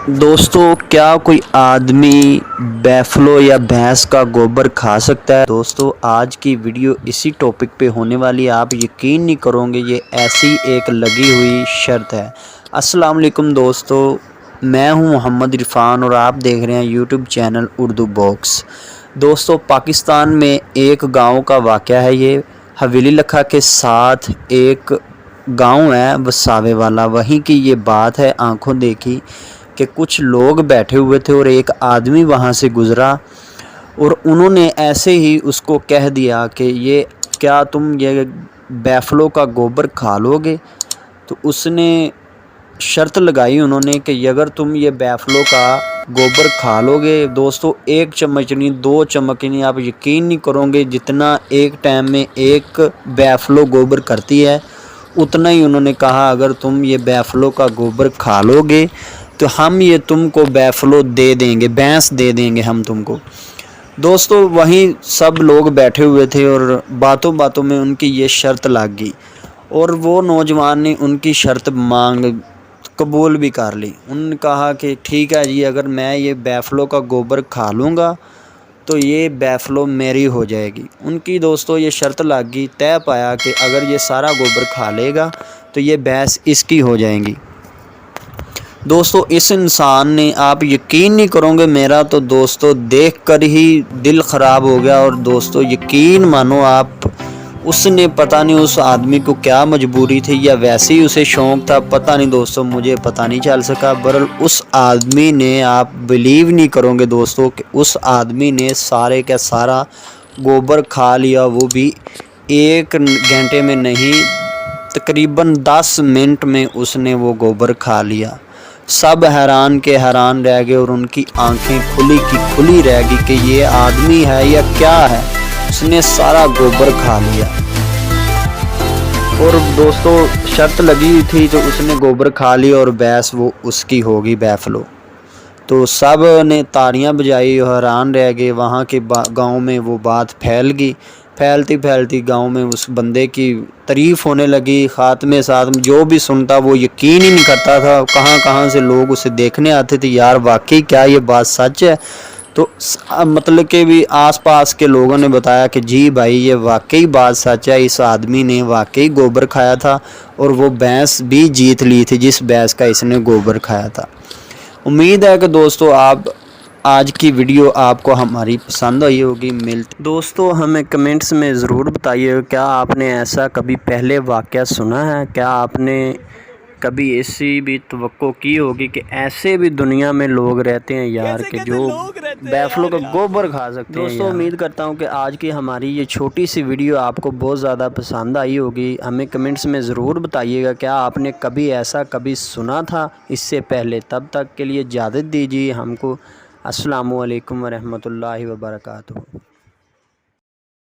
दोस्तों क्या कोई आदमी बैफलो या भैंस का गोबर खा सकता है। दोस्तों आज की वीडियो इसी टॉपिक पे होने वाली है। आप यकीन नहीं करोगे, ये ऐसी एक लगी हुई शर्त है। अस्सलाम वालेकुम दोस्तों, मैं हूं मोहम्मद इरफान और आप देख रहे हैं यूट्यूब चैनल उर्दू बॉक्स। दोस्तों पाकिस्तान में एक गांव का वाक़या है। ये हवेली लखा के साथ एक गांव है वसावे वाला, वहीं की ये बात है। आंखों देखी कि कुछ लोग बैठे हुए थे और एक आदमी वहाँ से गुज़रा और उन्होंने ऐसे ही उसको कह दिया कि ये क्या तुम ये बैफलो का गोबर खा लोगे। तो उसने शर्त लगाई उन्होंने कि अगर तुम ये बैफलो का गोबर खा लोगे, दोस्तों एक चम्मच नहीं, दो चम्मच नहीं, आप यकीन नहीं करोगे जितना एक टाइम में एक बैफलो गोबर करती है उतना ही उन्होंने कहा अगर तुम ये बैफलो का गोबर खा लोगे तो हम ये तुमको बैफलो दे देंगे, भैंस दे देंगे हम तुमको। दोस्तों वहीं सब लोग बैठे हुए थे और बातों बातों में उनकी ये शर्त लग गई और वो नौजवान ने उनकी शर्त कबूल भी कर ली। उन्होंने कहा कि ठीक है जी, अगर मैं ये बैफलो का गोबर खा लूँगा तो ये बैफलो मेरी हो जाएगी। उनकी दोस्तों ये शर्त लग गई, तय पाया कि अगर ये सारा गोबर खा लेगा तो ये भैंस इसकी हो जाएगी। दोस्तों इस इंसान ने, आप यकीन नहीं करोगे, मेरा तो दोस्तों देखकर ही दिल ख़राब हो गया। और दोस्तों यकीन मानो आप, उसने पता नहीं उस आदमी को क्या मजबूरी थी या वैसे ही उसे शौक़ था, पता नहीं दोस्तों, मुझे पता नहीं चल सका। बहरहाल उस आदमी ने, आप बिलीव नहीं करोगे दोस्तों कि उस आदमी ने सारे का सारा गोबर खा लिया। वो भी 1 घंटे में नहीं, तकरीबन 10 मिनट में उसने वो गोबर खा लिया। सब हैरान के हैरान रह गए और उनकी आंखें खुली की खुली रह गई कि ये आदमी है या क्या है, उसने सारा गोबर खा लिया। और दोस्तों शर्त लगी हुई थी तो उसने गोबर खा लिया और भैंस वो उसकी होगी, बैफलो। तो सब ने तालियां बजाई और हैरान रह गए। वहाँ के गांव में वो बात फैल गई। फैलती फैलती गांव में उस बंदे की तारीफ़ होने लगी। ख़ात्मे साथ जो भी सुनता वो यकीन ही नहीं करता था। कहाँ कहाँ से लोग उसे देखने आते थे, यार वाकई क्या ये बात सच है। तो मतलब कि भी आसपास के लोगों ने बताया कि जी भाई ये वाकई बात सच है, इस आदमी ने वाकई गोबर खाया था और वो भैंस भी जीत ली थी जिस भैंस का इसने गोबर खाया था। उम्मीद है कि दोस्तों आप आज की वीडियो आपको हमारी पसंद आई होगी। दोस्तों हमें कमेंट्स में ज़रूर बताइए, क्या आपने ऐसा कभी पहले वाक़या सुना है? क्या आपने कभी ऐसी भी तवक्को की होगी कि ऐसे भी दुनिया में लोग रहते हैं यार कि जो बैफलो का गोबर खा सकते हैं। दोस्तों उम्मीद करता हूं कि आज की हमारी ये छोटी सी वीडियो आपको बहुत ज़्यादा पसंद आई होगी। हमें कमेंट्स में ज़रूर बताइएगा क्या आपने कभी ऐसा कभी सुना था इससे पहले। तब तक के लिए इजाज़त दीजिए हमको। अस्सलामु अलैकुम वरहमतुल्लाहि वबरकातुहू।